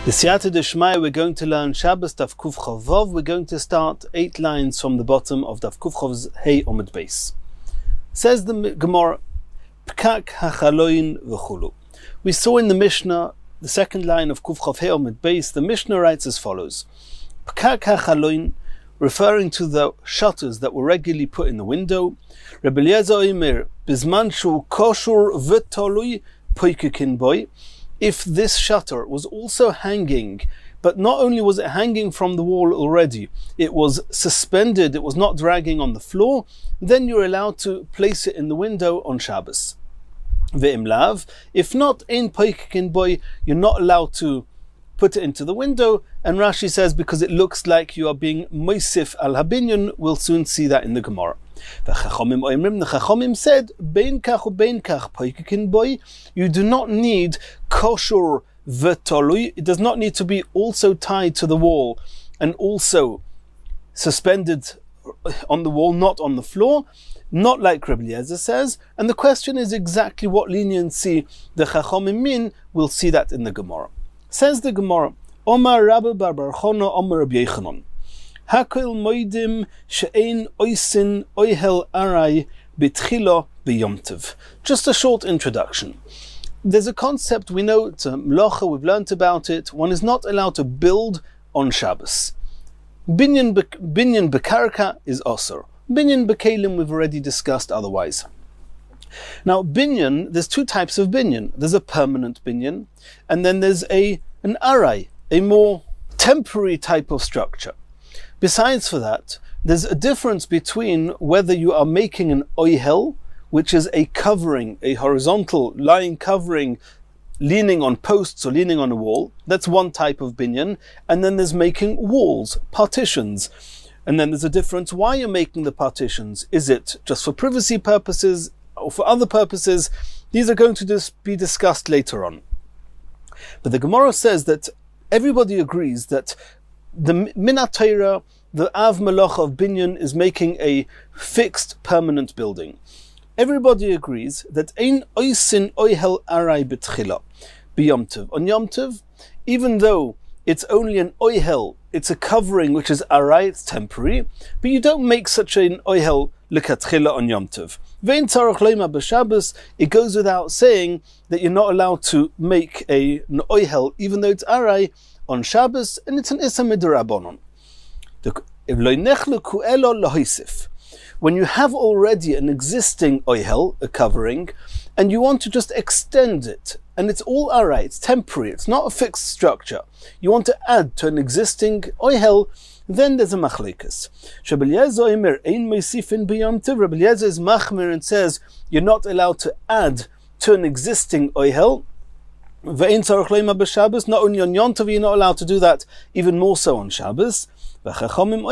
The Siyata Deshmaya, we're going to learn Shabbos Daf Kuf Chavov. We're going to start 8 lines from the bottom of Daf Kuf Chav's Hey Omid Beis. Says the Gemara, Pkak hachaloin v'chulu. We saw in the Mishnah, the second line of Kuf Chav Hey Omid Beis, the Mishnah writes as follows: Pkak hachaloin, referring to the shutters that were regularly put in the window. Rebbe Eliezer Omer, Bizman shu koshur v'tolui poikekin boy. If this shutter was also hanging, but not only was it hanging from the wall already, it was suspended, it was not dragging on the floor, then you're allowed to place it in the window on Shabbos. Ve'im lav, if not, in poikekin boy, you're not allowed to put it into the window, and Rashi says because it looks like you are being moisif al habinyan. We'll soon see that in the Gemara. The Chachomim said, Bein kach u bein kach poikekin boy, you do not need koshur v'tolui, it does not need to be also tied to the wall and also suspended on the wall, not on the floor, not like Rebbe Eliezer says. And the question is exactly what leniency the Chachomim mean. We'll see that in the Gemara. Says the Gemara, Omar Rabbi bar bar Chona Omar Rabbi Yechanan, Hakol moidim she'ein oisin oihel arai bitchilo b'yomtiv. Just a short introduction. There's a concept we know, it's a mlocha, we've learnt about it. One is not allowed to build on Shabbos. Binyan bekarka is osur. Binyan bekelim we've already discussed otherwise. Now, binyan, there's two types of binyan. There's a permanent binyan, and then there's an arai, a more temporary type of structure. Besides for that, there's a difference between whether you are making an oihel, which is a covering, a horizontal lying covering, leaning on posts or leaning on a wall. That's one type of binyan. And then there's making walls, partitions. And then there's a difference why you're making the partitions. Is it just for privacy purposes or for other purposes? These are going to be discussed later on. But the Gemara says that everybody agrees that the Minat Torah, the Av Malach of Binyan, is making a fixed permanent building. Everybody agrees that Ein Oisin Oihel Arai B'tchila B'Yom Tov. On Yom Tov, even though it's only an Oihel, it's a covering which is Arai, it's temporary, but you don't make such an Oihel L'Katchila on Yom Tov. Ve'in Tzarech Leima B'Shabbos, it goes without saying that you're not allowed to make an Oihel, even though it's Arai, on Shabbos, and it's an Issa Midrabanon. When you have already an existing oihel, a covering, and you want to just extend it, and it's all alright, it's temporary, it's not a fixed structure, you want to add to an existing oihel, then there's a machlekas. Rebbe Eliezer is machmir and says you're not allowed to add to an existing oihel. Not only on Yom Tov, you're not allowed to do that, even more so on Shabbos. The Chachomim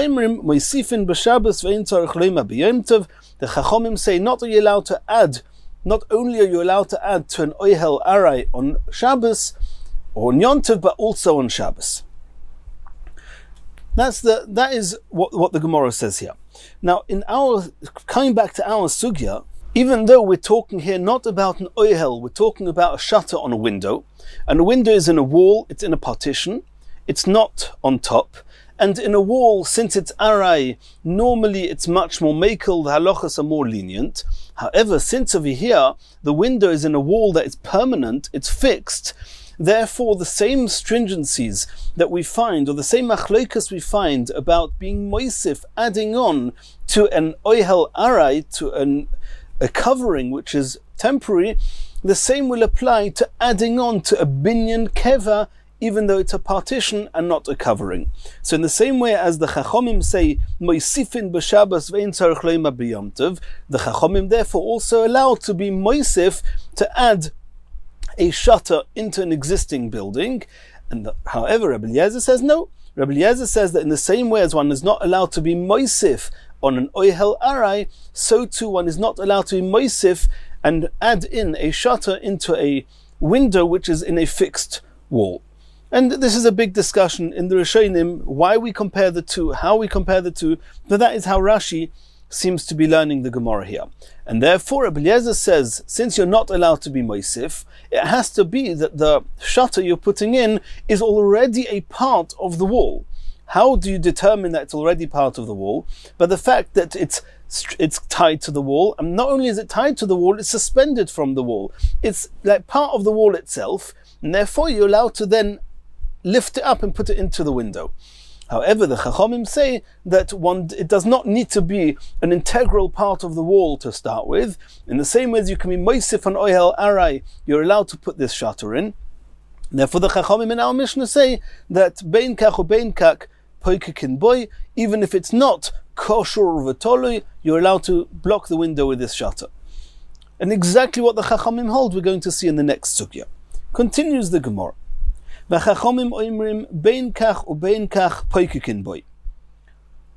say not only are you allowed to add to an oihel arai on Shabbos or on Yom Tov, but also on Shabbos. That is what the Gemara says here. Now, coming back to our sugya, even though we're talking here not about an oihel, we're talking about a shutter on a window, and a window is in a wall, it's in a partition, it's not on top, and in a wall, since it's arai, normally it's much more makel, the halachas are more lenient. However, since over here, the window is in a wall that is permanent, it's fixed, therefore the same stringencies that we find, or the same machlokas we find about being moisif, adding on to an oihel arai, to a covering which is temporary, the same will apply to adding on to a binyan keva, even though it's a partition and not a covering. So in the same way as the Chachomim say, moisifin b'Shabbos ve'in tzarech leima b'Yom Tov, the Chachomim therefore also allowed to be moisif, to add a shutter into an existing building. And however, Rebbe Eliezer says no. Rebbe Eliezer says that in the same way as one is not allowed to be moisif on an oihel arai, so too one is not allowed to be moisif and add in a shutter into a window which is in a fixed wall. And this is a big discussion in the Rishonim, why we compare the two, how we compare the two, but that is how Rashi seems to be learning the Gemara here. And therefore, Rabbi Eliezer says, since you're not allowed to be moisif, it has to be that the shutter you're putting in is already a part of the wall. How do you determine that it's already part of the wall? But the fact that it's tied to the wall, and not only is it tied to the wall, it's suspended from the wall. It's like part of the wall itself, and therefore you're allowed to then lift it up and put it into the window. However, the Chachamim say that it does not need to be an integral part of the wall to start with. In the same way as you can be moisif on ohel arai, you're allowed to put this shutter in. Therefore, the Chachamim in our Mishnah say that bein kach or bein kach poikekin boy, even if it's not kosher v'tolui, you're allowed to block the window with this shutter. And exactly what the Chachamim hold, we're going to see in the next sugya. Continues the Gemara. V'chachamim oimrim bein kach ubein kach poikekin boy.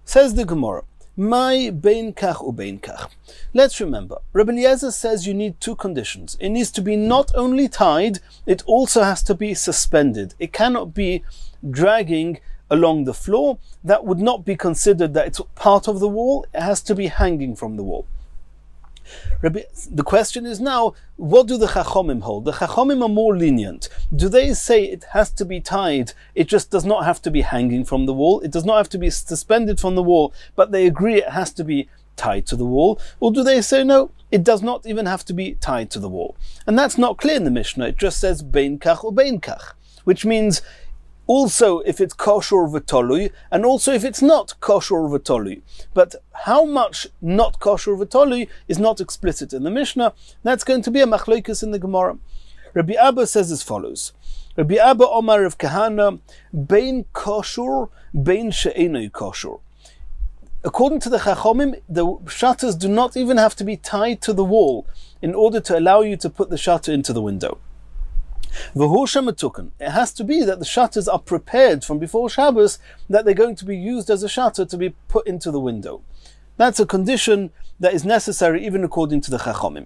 Says the Gemara, my bein kach ubein kach. Let's remember, Rabbi Eliezer says you need two conditions. It needs to be not only tied, it also has to be suspended. It cannot be dragging along the floor. That would not be considered that it's part of the wall. It has to be hanging from the wall. The question is now, what do the Chachamim hold? The Chachamim are more lenient. Do they say it has to be tied, it just does not have to be hanging from the wall, it does not have to be suspended from the wall, but they agree it has to be tied to the wall? Or do they say no, it does not even have to be tied to the wall? And that's not clear in the Mishnah. It just says bein kach or bein kach, which means also if it's kosher v'tolui, and also if it's not kosher v'tolui. But how much not kosher v'tolui is not explicit in the Mishnah. That's going to be a machlokes in the Gemara. Rabbi Abba says as follows. Rabbi Abba Omar of Kahana, bein kosher, bein she'enoi kosher. According to the Chachamim, the shutters do not even have to be tied to the wall in order to allow you to put the shutter into the window. It has to be that the shutters are prepared from before Shabbos, that they're going to be used as a shutter to be put into the window. That's a condition that is necessary even according to the Chachamim.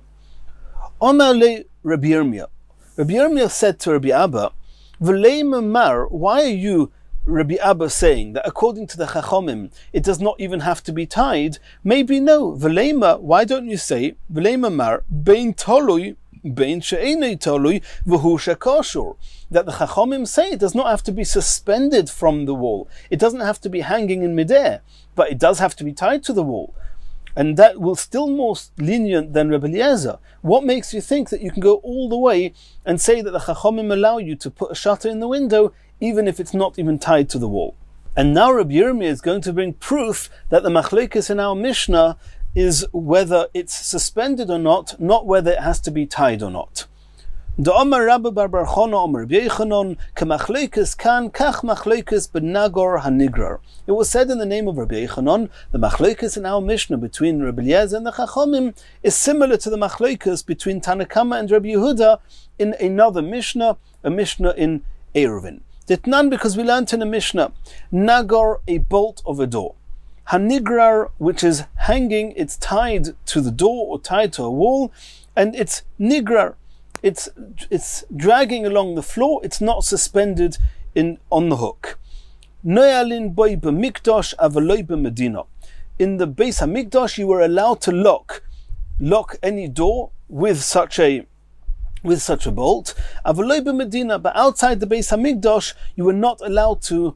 Omar le Rabbi Yirmiyah. Rabbi Yirmiyah said to Rabbi Abba, V'lei mamar, why are you, Rabbi Abba, saying that according to the Chachamim it does not even have to be tied? Maybe no. V'leima, why don't you say V'lei mamar bein tolui bein she'enei tolui v'hu shekosher, that the Chachamim say it does not have to be suspended from the wall. It doesn't have to be hanging in midair, but it does have to be tied to the wall. And that will still more lenient than Rabbi Eliezer. What makes you think that you can go all the way and say that the Chachamim allow you to put a shutter in the window even if it's not even tied to the wall? And now Rabbi Yirmiyah is going to bring proof that the machlokes in our Mishnah is whether it's suspended or not whether it has to be tied or not. The Omar Rabbi Bar Bar Chana Omar B'Yechanon K'machlokes kan kach machlokes b'nagor hanigrar. It was said in the name of Rabbi Yechanon, the machlokes in our Mishnah between Rabbi Eliezer and the Chachamim is similar to the machlokes between Tanakama and Rabbi Yehuda in another Mishnah, a Mishnah in Eruvin. Ditnan, because we learned in a Mishnah, nagor, a bolt of a door. Hanigrar, which is hanging, it's tied to the door or tied to a wall, and it's nigrar. It's dragging along the floor. It's not suspended on the hook. Noyalin boy b'mikdash avaloi b'medina. In the Beis Hamikdash, you were allowed to lock any door with such a bolt. Avaloi b'medina, but outside the Beis Hamikdash, you were not allowed to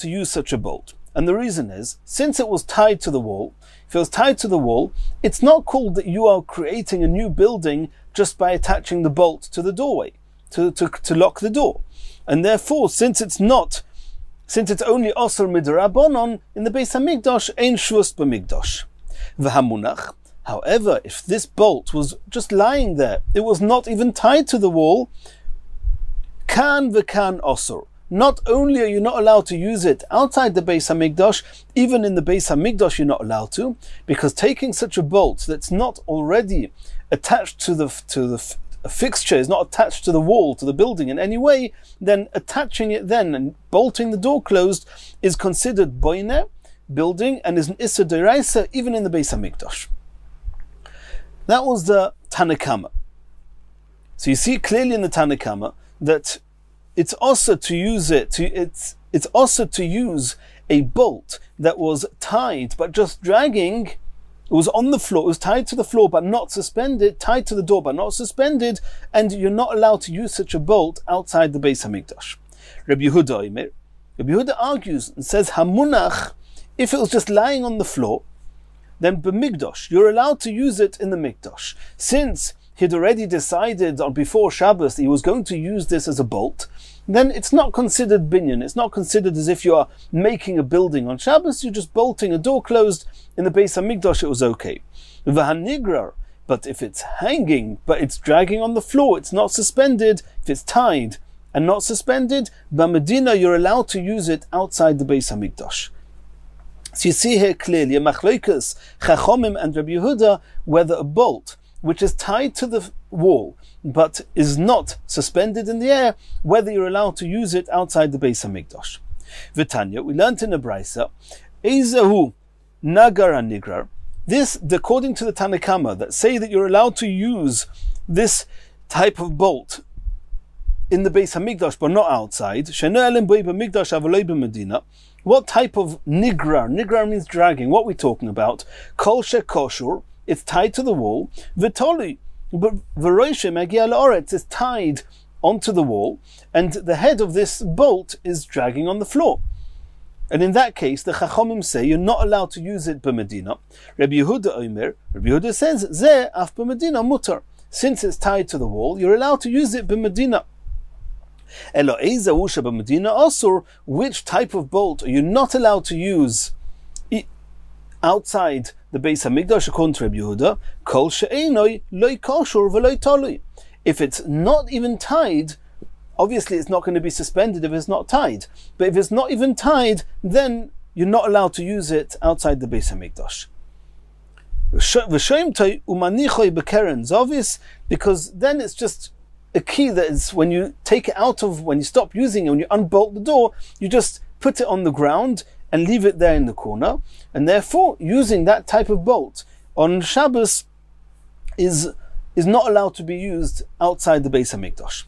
use such a bolt. And the reason is, since it was tied to the wall, if it was tied to the wall, it's not called that you are creating a new building just by attaching the bolt to the doorway, to lock the door. And therefore, since it's only osur midrabanon, in the Beis Hamikdash, ein shvus b'mikdash. V'hamunach. However, if this bolt was just lying there, it was not even tied to the wall, kan v'kan osur. Not only are you not allowed to use it outside the Beis Hamikdash, even in the Beis Hamikdash you're not allowed to, because taking such a bolt that's not already attached to the fixture, is not attached to the wall, to the building in any way, then attaching it then and bolting the door closed is considered boine, building, and is an issa deraisa even in the Beis Hamikdash. That was the Tanakama. So you see clearly in the Tanakama that it's also to use it, it's also to use a bolt that was tied but just dragging. It was on the floor, it was tied to the floor but not suspended, tied to the door but not suspended, and you're not allowed to use such a bolt outside the Beis HaMikdash. Rabbi Yehuda argues and says, Hamunach, if it was just lying on the floor, then b'mikdash, you're allowed to use it in the mikdash. Since he'd already decided on before Shabbos that he was going to use this as a bolt, then it's not considered binyan. It's not considered as if you are making a building on Shabbos. You're just bolting a door closed. In the Beis HaMikdash, it was okay. V'hanigrar, but if it's hanging, but it's dragging on the floor, it's not suspended, if it's tied and not suspended, b'medina, you're allowed to use it outside the Beis HaMikdash. So you see here clearly a machlokas, Chachomim and Rabbi Yehuda, whether a bolt which is tied to the wall but is not suspended in the air, whether you're allowed to use it outside the Beis HaMikdash. V'tanya, we learnt in the Braisa, Eizahu nagar hanigrar. This, according to the Tanakama, that say that you're allowed to use this type of bolt in the Beis HaMikdash but not outside. She'no elim b'ei b'mikdash avaloi b'medina. What type of nigrar? Nigrar means dragging. What are we talking about? Kol shekoshur, it's tied to the wall. V'toli, v'roishe megia la'oretz, it's tied onto the wall, and the head of this bolt is dragging on the floor. And in that case, the Chachomim say you're not allowed to use it b'medina. Rabbi Yehuda says, Zeh af b'medina mutar. Since it's tied to the wall, you're allowed to use it b'medina. Which type of bolt are you not allowed to use outside the Beis HaMikdash according to Rabbi Yehuda? Kol she'enoi loy koshur v'loy tolui. If it's not even tied, obviously it's not going to be suspended if it's not tied. But if it's not even tied, then you're not allowed to use it outside the Beis HaMikdash. It's obvious because then it's just a key that is, when you take it out of, when you stop using it, when you unbolt the door, you just put it on the ground and leave it there in the corner. And therefore, using that type of bolt on Shabbos is not allowed to be used outside the Beis HaMikdash.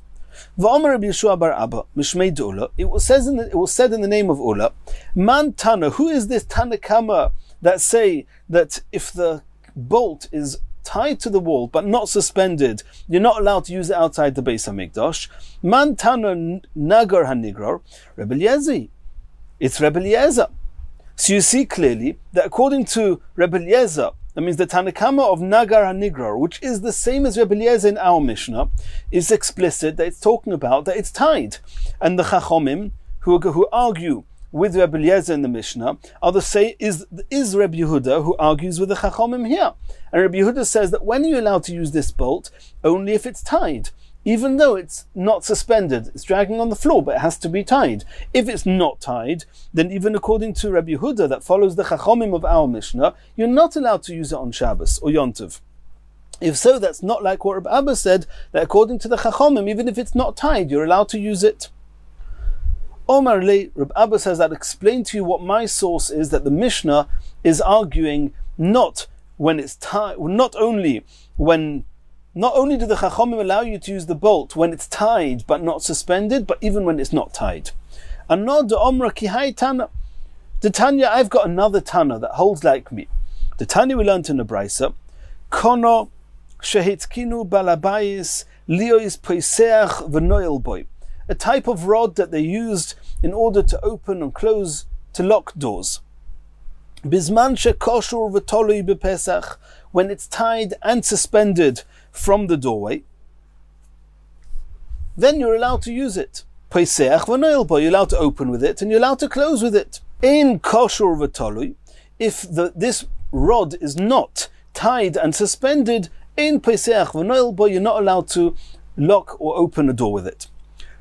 It was said in the name of Ula, Man Tana, who is this Tanakama that say that if the bolt is tied to the wall but not suspended, you're not allowed to use it outside the Beis HaMikdash? Man Tana nagar hanigrar, Rebbe Eliezer. It's Rebbe Eliezer. So you see clearly that according to Rebbe Eliezer, that means the Tanakama of Nagar HaNigrar, which is the same as Rebbe Eliezer in our Mishnah, is explicit that it's talking about that it's tied. And the Chachomim, who argue with Rebbe Eliezer in the Mishnah, are the same, is Rebbe Yehuda, who argues with the Chachomim here. And Rebbe Yehuda says that when you're allowed to use this bolt, only if it's tied. Even though it's not suspended, it's dragging on the floor, but it has to be tied. If it's not tied, then even according to Rabbi Yehuda, that follows the Chachomim of our Mishnah, you're not allowed to use it on Shabbos or Yom Tov. If so, that's not like what Rabbi Abba said, that according to the Chachomim, even if it's not tied, you're allowed to use it. Omar Le, Rabbi Abba says, I'll explain to you what my source is, that the Mishnah is arguing not when it's tied, not only do the Chachomim allow you to use the bolt when it's tied but not suspended, but even when it's not tied. The Tanya, I've got another Tana that holds like me. The Tanya we learned in the Braisa, Kono shehitkinu balabayis liois poiseach v'noil boy, a type of rod that they used in order to open and close, to lock doors. Bizman shekoshur v'tolui b'pesach, when it's tied and suspended from the doorway, then you're allowed to use it. Poiseach v'noil boy, you're allowed to open with it and you're allowed to close with it. In koshur v'tolui, if this rod is not tied and suspended, in poiseach v'noil boy, you're not allowed to lock or open a door with it.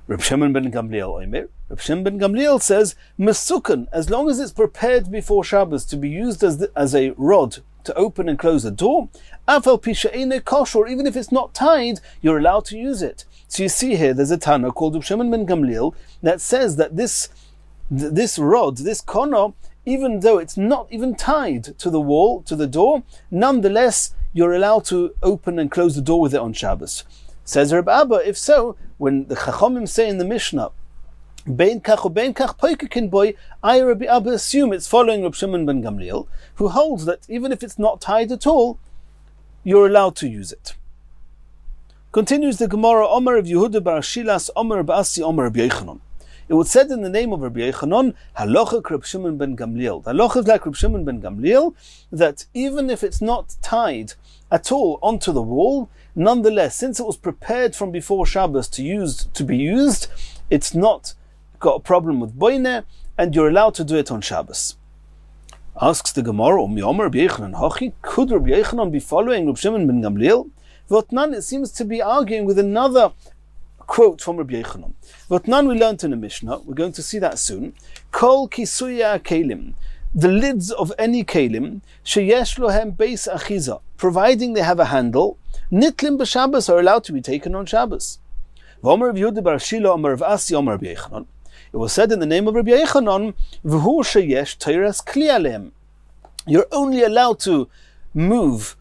Reb Shimon ben Gamliel says, Mesukan, as long as it's prepared before Shabbos to be used as a rod to open and close a door, afal pishaine koshor, even if it's not tied, you're allowed to use it. So you see here, there's a Tana called Reb Shimon ben Gamliel that says that this rod, this kono, even though it's not even tied to the wall, to the door, nonetheless, you're allowed to open and close the door with it on Shabbos. Says Reb Abba, if so, when the Chachomim say in the Mishnah Bein kach or bein kach poikekin boy, I Rabbi Abba assume it's following Reb Shimon ben Gamliel, who holds that even if it's not tied at all, you're allowed to use it. Continues the Gemara, Omer of Yehuda bar Shilas, Omer ba'asi, Omer of Yechanon. It was said in the name of Rabbi Yechanon, Halacha Reb Shimon ben Gamliel. The halacha is like Reb Shimon ben Gamliel, that even if it's not tied at all onto the wall, nonetheless, since it was prepared from before Shabbos to be used, it's not got a problem with boine, and you're allowed to do it on Shabbos. Asks the Gemara, Rabbi Yechanon Hachi, could Rabbi Yechanon be following Reb Shimon ben Gamliel? Votnan, it seems to be arguing with another quote from Rabbi Yechanon. Votnan we learned in the Mishnah, we're going to see that soon. Kol kisuya kelim, the lids of any kelim, sheyesh lohem beis achiza, providing they have a handle, nitlim b'Shabbos, are allowed to be taken on Shabbos. V'omer of Yehuda bar Shila, Omer of Asi, Omer Rabbi Yechanon. It was said in the name of Rabbi Yechanon, v'hu sheyesh teiras kli aleim. You're only allowed to move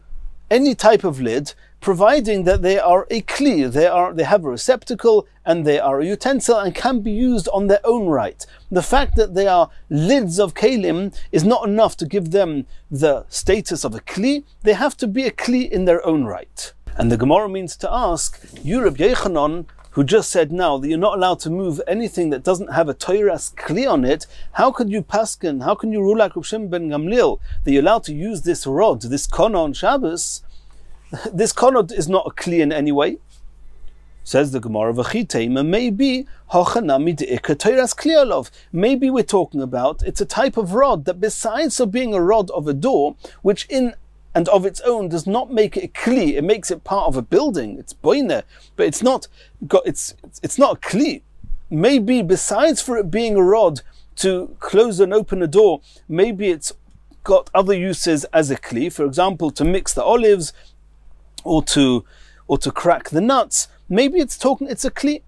any type of lid, providing that they are a kli, they have a receptacle and they are a utensil and can be used on their own right. The fact that they are lids of kelim is not enough to give them the status of a kli. They have to be a kli in their own right. And the Gemara means to ask, you Rabbi Yechanon, who just said now that you're not allowed to move anything that doesn't have a Toiras kli on it, how could you paskin, how can you rule like Reb Shimon ben Gamliel, that you're allowed to use this rod, this kono on Shabbos? This kono is not a kli in any way. Says the Gemara, maybe maybe we're talking about, it's a type of rod that besides of being a rod of a door, which in and of its own does not make it a kli, it makes it part of a building, it's boine, but it's not a kli. Maybe besides for it being a rod to close and open a door, maybe it's got other uses as a kli, for example, to mix the olives, or to crack the nuts. Maybe it's a kli.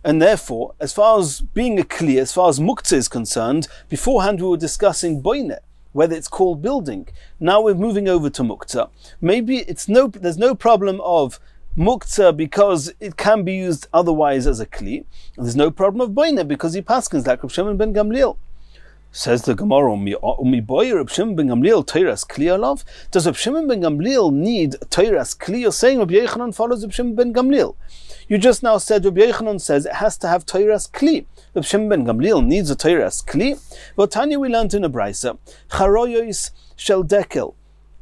And therefore, as far as being a kli, as far as muktzah is concerned, beforehand we were discussing boine, whether it's called building. Now we're moving over to muktzah. Maybe there's no problem of muktzah because it can be used otherwise as a kli. And there's no problem of boine because he paskins like Reb Shimon ben Gamliel. Says the Gemara, Reb Shimon ben Gamliel Teiras Kli alav? Does Reb Shimon ben Gamliel need Teiras Kli? You're saying Rabbi Yechanon follows Reb Shimon ben Gamliel. You just now said Rabbi Yechanon says it has to have Teiras Kli. Reb Shimon ben Gamliel needs a Teiras Kli. But Tanya we learned in a brisa, Charoyos shel dekel,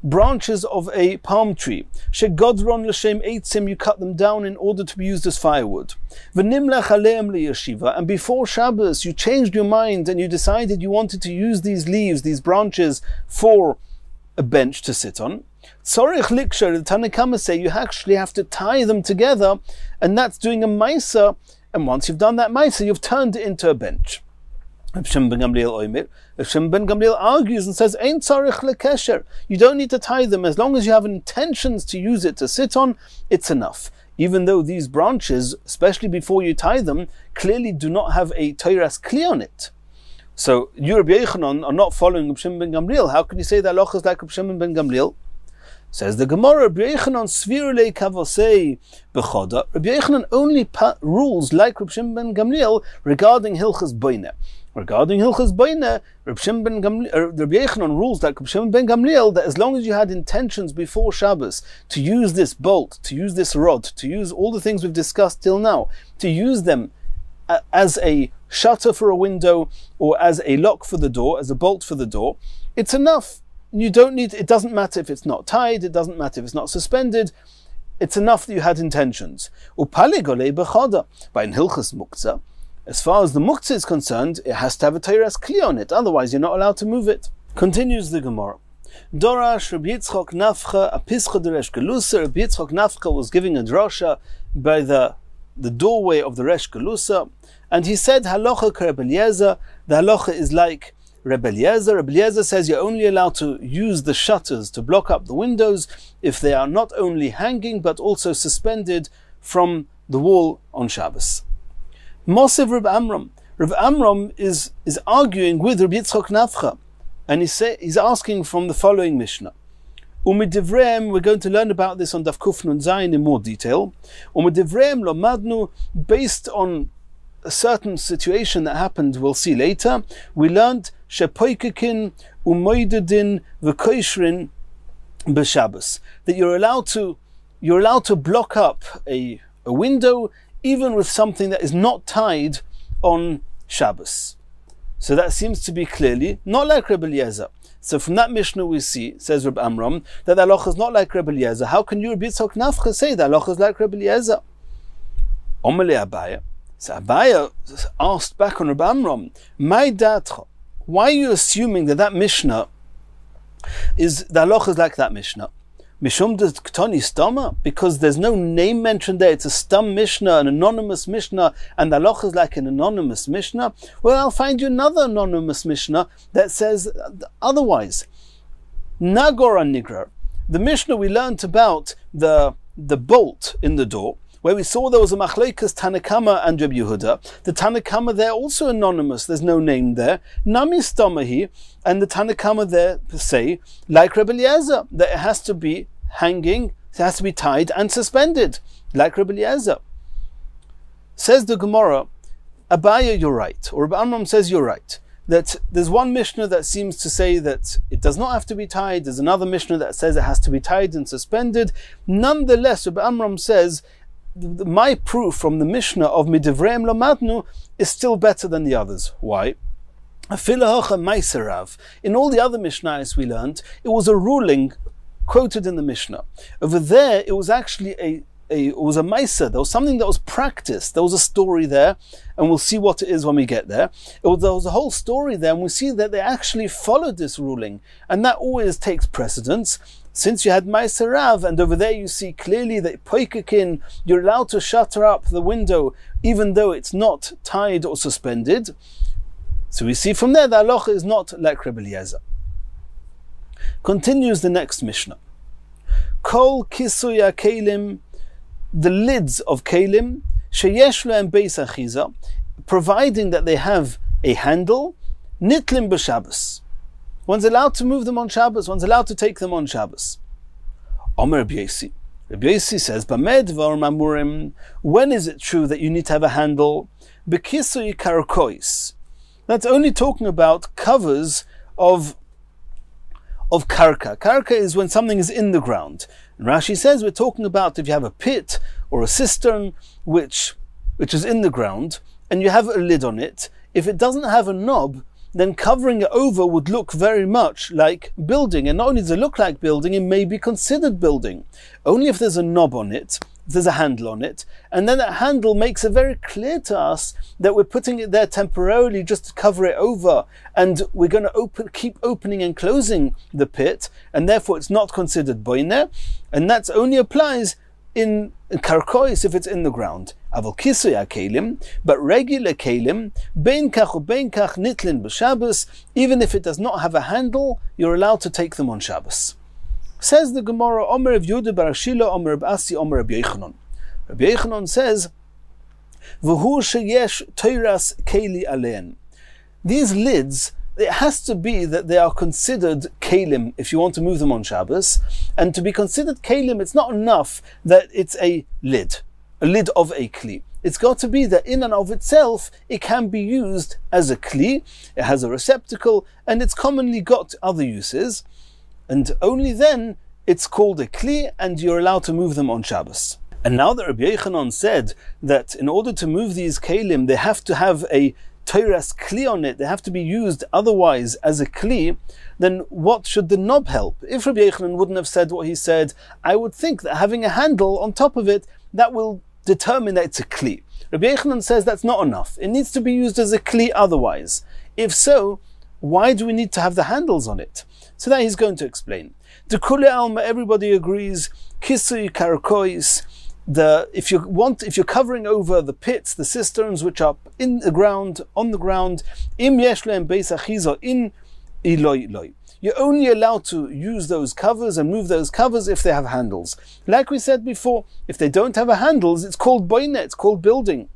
branches of a palm tree. Shegodron l'shem eitzim, you cut them down in order to be used as firewood. V'nimlech aleim liyeshiva, and before Shabbos you changed your mind and you decided you wanted to use these leaves, these branches, for a bench to sit on. Tzorich liksher, the Tanna Kama say you actually have to tie them together, and that's doing a maisa, and once you've done that maisa, you've turned it into a bench. Reb Shimon ben Gamliel argues and says, "Ein tzarich lekesher." You don't need to tie them as long as you have intentions to use it to sit on. It's enough, even though these branches, especially before you tie them, clearly do not have a Teiras Kli on it. So you, Rabbi Yechanon, are not following Reb Shimon ben Gamliel. How can you say that halacha is like Reb Shimon ben Gamliel? Says the Gemara, Rabbi Yechanon svirulei kavosei bechoda. Rabbi Yechanon only rules like Reb Shimon ben Gamliel regarding hilchas boine. Regarding hilchas boine, Rabbi Yechanon rules like Reb Shimon ben Gamliel that as long as you had intentions before Shabbos to use this bolt, to use this rod, to use all the things we've discussed till now, to use them as a shutter for a window or as a lock for the door, as a bolt for the door, it's enough. You don't need, it doesn't matter if it's not tied, it doesn't matter if it's not suspended, it's enough that you had intentions. Upale golei bechada, by in hilchas muktzah, as far as the muktzah is concerned, it has to have a Teiras Kli on it, otherwise you're not allowed to move it. Continues the Gemara. Dorash Rabbi Yitzchak Nafcha, a pischa de Resh Galusa. Rabbi Yitzchak Nafcha was giving a drasha by the doorway of the Resh Galusa, and he said, Halacha ka Rebbe Eliezer, the halacha is like Rebbe Eliezer. Rebbe Eliezer says you're only allowed to use the shutters to block up the windows if they are not only hanging but also suspended from the wall on Shabbos. Mosiv Reb Amram. Reb Amram is arguing with Rabbi Yitzchak Nafcha, and he's asking from the following Mishnah. Umidivreim, we're going to learn about this on Daf Kuf Nun Zayin in more detail. Umidivreim lomadnu, based on a certain situation that happened, we'll see later. We learned shepoikekin umoidedin v'koishrin b'Shabbos, that you're allowed to block up a window even with something that is not tied on Shabbos. So that seems to be clearly not like Rebbe Eliezer. So from that Mishnah we see, says Reb Amram, that the halacha is not like Rebbe Eliezer. How can you, Rabbi Yitzchak Nafcha, say the halacha is like Rebbe Eliezer? Omele Abaya. So Abaya asked back on Reb Amram, "My datcha, why are you assuming that Mishnah is the halacha is like that Mishnah? Mishum de Ktoni Stama, because there's no name mentioned there. It's a stam Mishnah, an anonymous Mishnah, and the halacha is like an anonymous Mishnah. Well, I'll find you another anonymous Mishnah that says otherwise. Nagor Nigrar, the Mishnah we learnt about the bolt in the door, where we saw there was a machlokes Tanakama and Reb Yehuda. The Tanakama there also anonymous, there's no name there. Nami Stamahi, and the Tanakama there say, like Rebbe Eliezer, that it has to be hanging, it has to be tied and suspended, like Rebbe Eliezer. Says the Gemara, Abaya, you're right, or Rebbe Amram says you're right, that there's one Mishnah that seems to say that it does not have to be tied, there's another Mishnah that says it has to be tied and suspended. Nonetheless, Rebbe Amram says, my proof from the Mishnah of Midivreim Lamadnu is still better than the others. Why? In all the other Mishnahs we learned, it was a ruling quoted in the Mishnah. Over there, it was actually it was a meiser. There was something that was practiced. There was a story there, and we'll see what it is when we get there. There was a whole story there, and we see that they actually followed this ruling, and that always takes precedence. Since you had Meiser Rav, and over there you see clearly that Poikekin, you're allowed to shutter up the window even though it's not tied or suspended. So we see from there the halacha is not like Rebbe Eliezer. Continues the next Mishnah. Kol kisuya kelim, the lids of kelim, sheyesh lehem beis achiza, providing that they have a handle, nitlim b'Shabbos. One's allowed to move them on Shabbos, one's allowed to take them on Shabbos. Omer Rabbi Yosi. Rabbi Yosi says, Bamed v'or mamurim, when is it true that you need to have a handle? Bekisui karkois. That's only talking about covers of karka. Karka is when something is in the ground. And Rashi says we're talking about if you have a pit or a cistern which is in the ground and you have a lid on it, if it doesn't have a knob, then covering it over would look very much like building. And not only does it look like building, it may be considered building. Only if there's a knob on it, if there's a handle on it, and then that handle makes it very clear to us that we're putting it there temporarily just to cover it over, and we're going to keep opening and closing the pit, and therefore it's not considered boiner, and that only applies in karkois if it's in the ground. Aval kisuya kelim, but regular kelim, bein kach or bein kach nitlin b'Shabbos, even if it does not have a handle, you're allowed to take them on Shabbos. Says the Gemara, Omer of Yehuda bar Shila, Omer of Asi, Omer of Yechanan. Rabbi Yechanan says, V'hu sheyesh toiras keli alein. These lids, it has to be that they are considered kelim if you want to move them on Shabbos. And to be considered kelim, it's not enough that it's a lid of a kli. It's got to be that in and of itself, it can be used as a kli, it has a receptacle, and it's commonly got other uses. And only then it's called a kli, and you're allowed to move them on Shabbos. And now that Rabbi Yechanan said that in order to move these kelim, they have to have a Toiras kli on it, they have to be used otherwise as a kli, then what should the knob help? If Rabbi Yechanan wouldn't have said what he said, I would think that having a handle on top of it, that will determine that it's a kli. Rabbi Yechanan says that's not enough. It needs to be used as a kli otherwise. If so, why do we need to have the handles on it? So that he's going to explain. The Kule Alma, everybody agrees, Kisui Karakois, if you're covering over the pits, the cisterns which are in the ground, on the ground, im yeshlem beis achiza in iloi iloi. You're only allowed to use those covers and move those covers if they have handles. Like we said before, if they don't have a handles, it's called boinet, it's called building.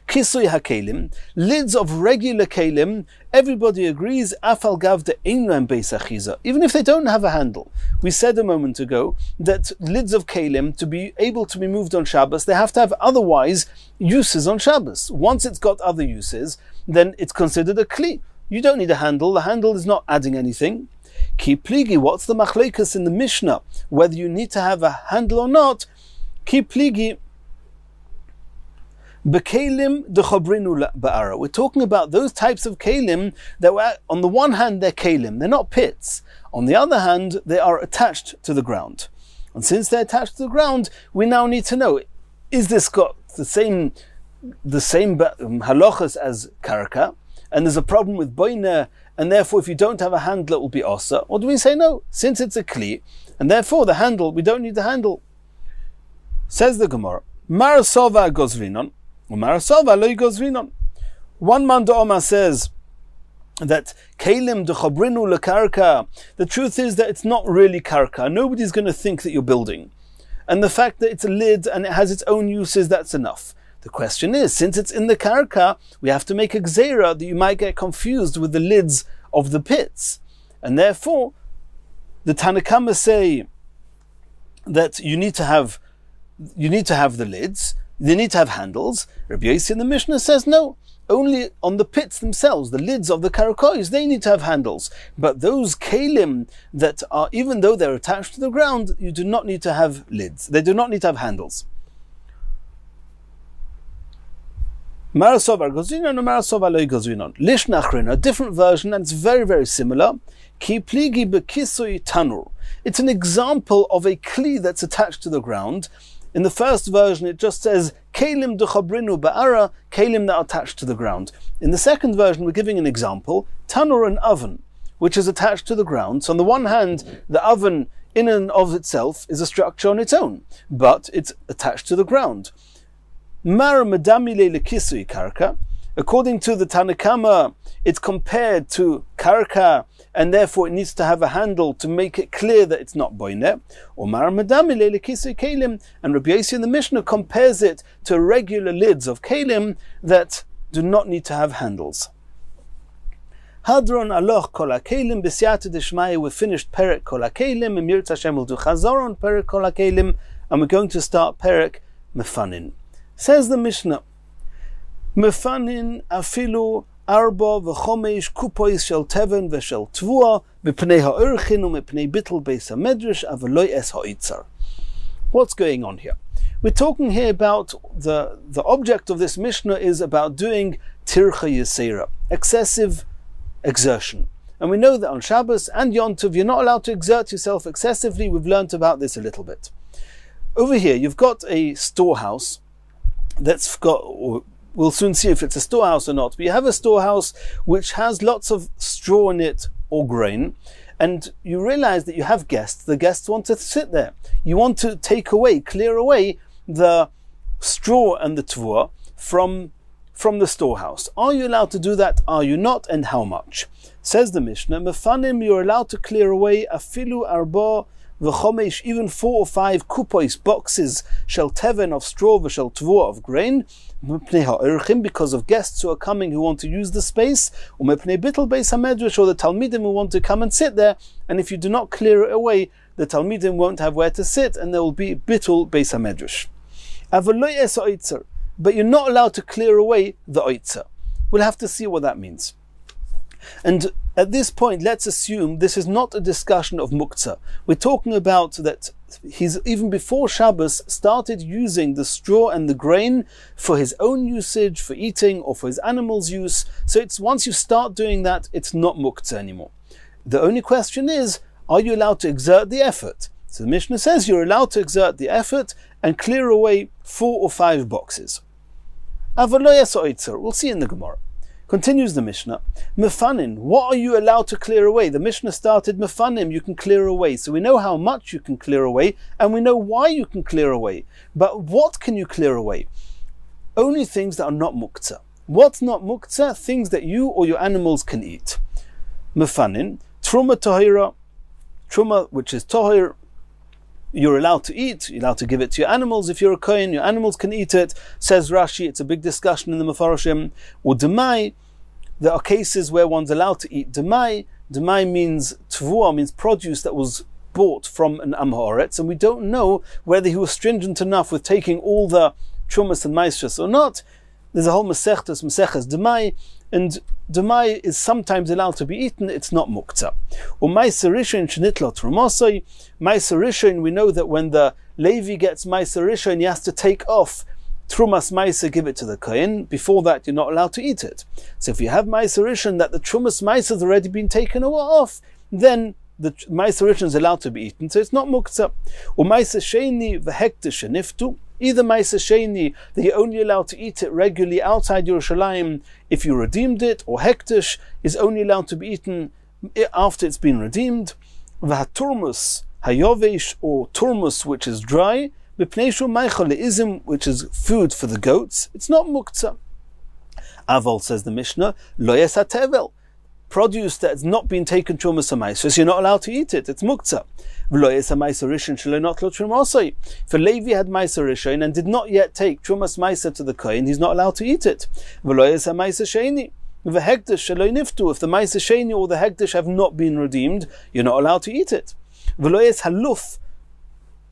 Kisui hakelim, lids of regular kelim, everybody agrees, afal gav de einlam beis achiza, even if they don't have a handle. We said a moment ago that lids of kelim, to be able to be moved on Shabbos, they have to have otherwise uses on Shabbos. Once it's got other uses, then it's considered a kli. You don't need a handle, the handle is not adding anything. Ki pligi, what's the machlokas in the Mishnah, whether you need to have a handle or not? Ki pligi, Bekelim de chobrinu ba'ara. We're talking about those types of kelim that were, on the one hand, they're kelim, they're not pits. On the other hand, they are attached to the ground. And since they're attached to the ground, we now need to know, is this got the same halachas as karka? And there's a problem with boiner, and therefore if you don't have a handle, it will be osa. Or do we say no? Since it's a kli, and therefore the handle, we don't need the handle. Says the Gemara, Marasova gozrinon. One man Da'oma says that Kalim de Chobrinu le Karka. The truth is that it's not really Karka. Nobody's going to think that you're building. And the fact that it's a lid and it has its own uses, that's enough. The question is, since it's in the Karka, we have to make a gzeira that you might get confused with the lids of the pits. And therefore, the Tanakama say that you need to have the lids. They need to have handles. Rabbi Yossi in the Mishnah says no. Only on the pits themselves, the lids of the karakois, they need to have handles. But those kelim that are, even though they're attached to the ground, you do not need to have lids. They do not need to have handles. Marasov ar gozinon or marasov aloi gozinon. Lishnachrin, a different version, and it's very, very similar. Ki pligi bekisui tanur. It's an example of a kli that's attached to the ground. In the first version, it just says, Kalim de chobrinu ba'ara, Kalim that are attached to the ground. In the second version, we're giving an example, Tanur, an oven, which is attached to the ground. So on the one hand, the oven in and of itself is a structure on its own, but it's attached to the ground. Mar medamile lekisui karka. According to the Tanakama, it's compared to karka, and therefore it needs to have a handle to make it clear that it's not boiner. Or mar medamile lekisui kelim, and Rabbi Yossi in the Mishnah compares it to regular lids of kelim that do not need to have handles. Hadron aloch kol hakelim b'siyata d'shmaya. We finished Perek kol hakelim, and Mirz Hashem will do chazor on Perek kol hakelim, and we're going to start Perek mefanin. Says the Mishnah, mefanin afilu arba v'chomesh kupois shel teven v'shel tvua mipnei ha'orchin u'mipnei bittel beis hamedrash avaloi es ha'itzar. What's going on here? We're talking here about the object of this Mishnah is about doing tircha yisera, excessive exertion. And we know that on Shabbos and Yom Tov, you're not allowed to exert yourself excessively. We've learnt about this a little bit. Over here, you've got a storehouse that's got, or we'll soon see if it's a storehouse or not, but you have a storehouse which has lots of straw in it or grain, and you realize that you have guests. The guests want to sit there. You want to clear away the straw and the tvua from the storehouse. Are you allowed to do that? Are you not? And how much? Says the Mishnah, mefanim, you're allowed to clear away afilu arba v'chomesh, even 4 or 5 kupois, boxes, shel teven of straw, v'shel tvua of grain, because of guests who are coming who want to use the space, or mepnei bittel beis hamedrash, or the talmidim who want to come and sit there, and if you do not clear it away, the talmidim won't have where to sit, and there will be bittul beis hamedrash. Avaloi es ha'itzer, but you're not allowed to clear away the oitzer. We'll have to see what that means. And at this point, let's assume this is not a discussion of muktzah. We're talking about that he's, even before Shabbos, started using the straw and the grain for his own usage, for eating, or for his animals' use. So it's once you start doing that, it's not muktzah anymore. The only question is, are you allowed to exert the effort? So the Mishnah says you're allowed to exert the effort and clear away 4 or 5 boxes. We'll see in the Gemara. Continues the Mishnah, mefanin, what are you allowed to clear away? The Mishnah started mefanim, you can clear away. So we know how much you can clear away, and we know why you can clear away. But what can you clear away? Only things that are not muktzah. What's not muktzah? Things that you or your animals can eat. Mefanin, truma tahira, truma which is tahir, you're allowed to eat, you're allowed to give it to your animals. If you're a kohen, your animals can eat it. Says Rashi, it's a big discussion in the Mefarshim. Or demai, there are cases where one's allowed to eat demai. Demai means tvua, means produce that was bought from an Am Haaretz, and we don't know whether he was stringent enough with taking all the trumas and maisras or not. There's a whole mesechtas demai, and demai is sometimes allowed to be eaten, it's not muktzah. Or ma'aser rishon shenitlo trumosoi. Ma'aser rishon, we know that when the Levi gets ma'aser rishon, he has to take off trumas ma'aser, give it to the kohen. Before that, you're not allowed to eat it. So if you have ma'aser rishon that the trumas ma'aser has already been taken off, then the ma'aser rishon is allowed to be eaten, so it's not muktzah. Or ma'aser sheni v'hektish sheniftu. Either ma'aser sheni, that you're only allowed to eat it regularly outside Yerushalayim if you redeemed it, or hektish is only allowed to be eaten after it's been redeemed. V'haturmus hayovesh, or turmus, which is dry, b'pneishu meichel le'izim, which is food for the goats, it's not muktzah. Aval, says the Mishnah, lo yes hatevel, produce that's not been taken to a Maiser, so you're not allowed to eat it, it's muktzah. If a Levi had Maiser Rishon and did not yet take Trumas Maiser to the Kohen, he's not allowed to eat it. If the Maiser Sheni or the Hektish have not been redeemed, you're not allowed to eat it. The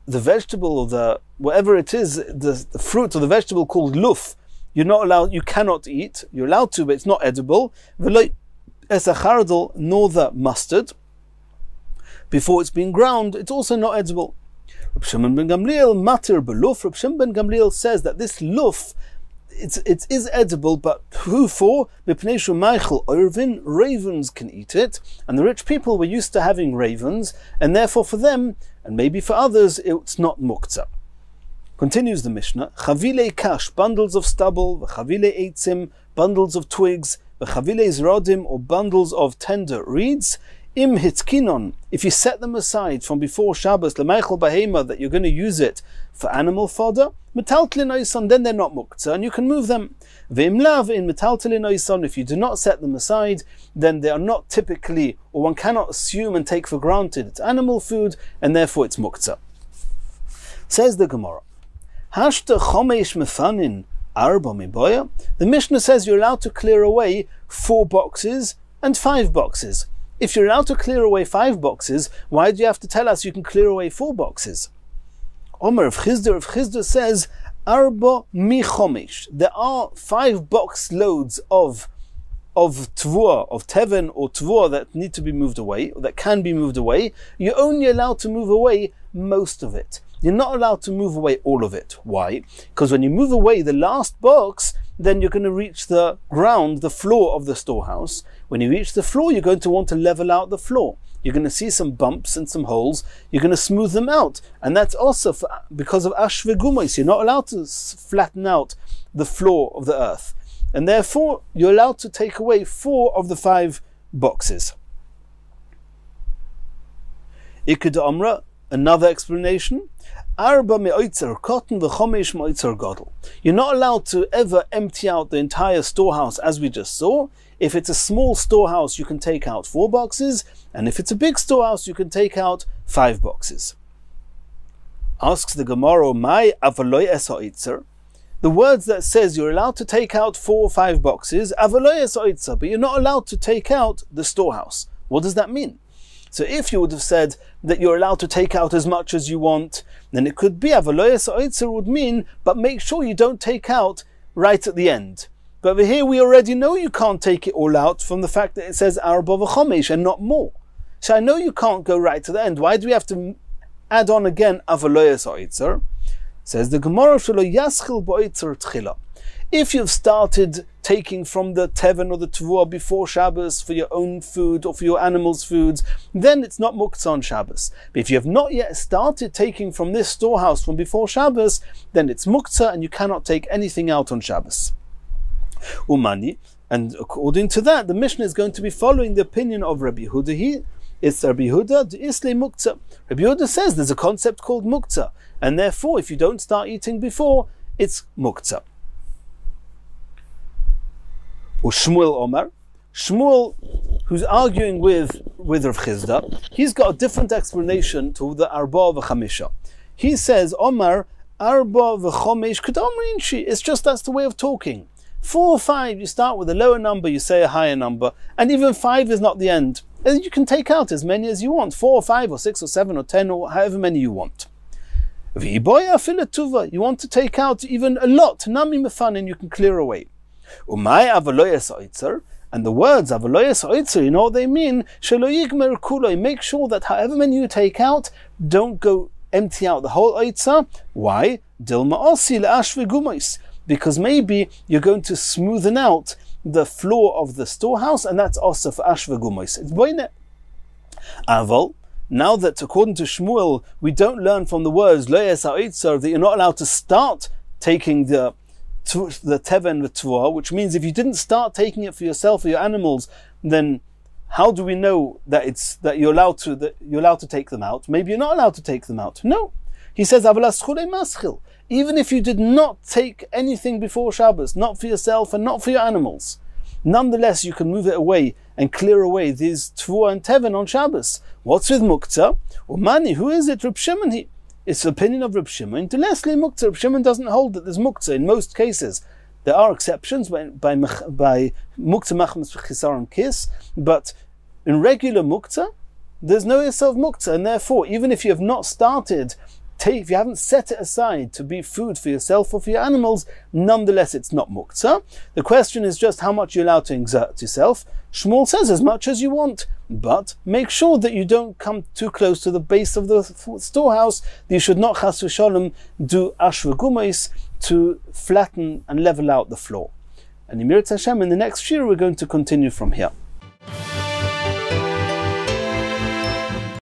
vegetable or the whatever it is, the fruit or the vegetable called luf, you're not allowed, you cannot eat. You're allowed to, but it's not edible. Nor the mustard, before it's been ground, it's also not edible. Reb Shimon ben Gamliel matir beluf. Reb Shimon ben Gamliel says that this luf, it is edible, but who for? B'pneishu meichel oirvin, ravens can eat it, and the rich people were used to having ravens, and therefore for them, and maybe for others, it's not muktzah. Continues the Mishnah, chavile kash, bundles of stubble, v'chavile eitzim, bundles of twigs, v'chavile zrodim, or bundles of tender reeds, im hitkinon, if you set them aside from before Shabbos, l'meichel bahema, that you're going to use it for animal fodder, metaltelin oison, then they're not muktzah, and you can move them. Ve'im lav in metaltelin oison, if you do not set them aside, then they are not typically, or one cannot assume and take for granted, it's animal food, and therefore it's muktzah. Says the Gemara, hashta chomesh mefanin arba miboya. The Mishnah says you're allowed to clear away 4 boxes and 5 boxes. If you're allowed to clear away 5 boxes, why do you have to tell us you can clear away 4 boxes? Omer of Chisda says, Arba mi chomesh. There are 5 box loads of tvua, of teven or tvua that need to be moved away, or that can be moved away. You're only allowed to move away most of it. You're not allowed to move away all of it. Why? Because when you move away the last box, then you're going to reach the ground, the floor of the storehouse. When you reach the floor, you're going to want to level out the floor. You're going to see some bumps and some holes. You're going to smooth them out. And that's also because of ashvegumos. You're not allowed to flatten out the floor of the earth. And therefore, you're allowed to take away 4 of the 5 boxes. Ikud Amra, another explanation. Arba me'oitzer cotton v'chomesh me'oitzer gadol. You're not allowed to ever empty out the entire storehouse, as we just saw. If it's a small storehouse, you can take out 4 boxes, and if it's a big storehouse, you can take out 5 boxes. Asks the Gemara, "My avaloy es ha'oitzer." The words that says you're allowed to take out 4 or 5 boxes, avaloy es ha'oitzer, but you're not allowed to take out the storehouse. What does that mean? So if you would have said that you're allowed to take out as much as you want, then it could be avaloy es ha'oitzer would mean, but make sure you don't take out right at the end. But over here we already know you can't take it all out from the fact that it says arba v'chomesh and not more. So I know you can't go right to the end. Why do we have to add on again avaloy es ha'oitzer? Says the Gemara, shelo yaschil ba'oitzer tchila. If you've started taking from the teven or the tvua before Shabbos for your own food or for your animals' foods, then it's not muktzah on Shabbos. But if you have not yet started taking from this storehouse from before Shabbos, then it's muktzah and you cannot take anything out on Shabbos. Umani, and according to that, the Mishnah is going to be following the opinion of Rabbi Yehuda here. It's Rabbi Yehuda de Isle Muktzah. Rabbi Yehuda says there's a concept called muktzah, and therefore if you don't start eating before, it's muktzah. Or Shmuel Omar. Shmuel, who's arguing with Rav Chisda, he's got a different explanation to the Arba v'Chamisha. He says, Omar, Arba v'chomesh k'domrin shi. It's just that's the way of talking. 4 or 5, you start with a lower number, you say a higher number, and even 5 is not the end. You can take out as many as you want, 4 or 5 or 6 or 7 or 10 or however many you want. You want to take out even a lot, nami mefanin, you can clear away. Umay avaloyes oitzer, and the words avaloyes oitzer, you know what they mean? Shelo yigmer kuloi, make sure that however many you take out, don't go empty out the whole oitzer. Why? Dilma osi le'ash v'gumois. Because maybe you're going to smoothen out the floor of the storehouse, and that's also for ash v'gumois. It's boine. Aval, now that according to Shmuel, we don't learn from the words lo yes ha'oitzer that you're not allowed to start taking the teven v'tvuah, which means if you didn't start taking it for yourself or your animals, then how do we know that you're allowed to take them out? Maybe you're not allowed to take them out. No. He says, even if you did not take anything before Shabbos, not for yourself and not for your animals, nonetheless you can move it away and clear away these Tvuah and Teven on Shabbos. What's with Muktzah? Umani, who is it? Reb Shimon. It's the opinion of Reb Shimon. To Leslie Muktzah, Reb Shimon doesn't hold that there's Muktzah in most cases. There are exceptions by Muktzah Machmas Chisaron Kiss, but in regular Muktzah, there's no Yisov Muktzah, and therefore, even if you have not started, if you haven't set it aside to be food for yourself or for your animals, nonetheless it's not Muktzah. The question is just how much you're allowed to exert yourself. Shmuel says as much as you want, but make sure that you don't come too close to the base of the storehouse. You should not chas v'shalom do ash v'gumais to flatten and level out the floor. And in Mirat Hashem, in the next year, we're going to continue from here.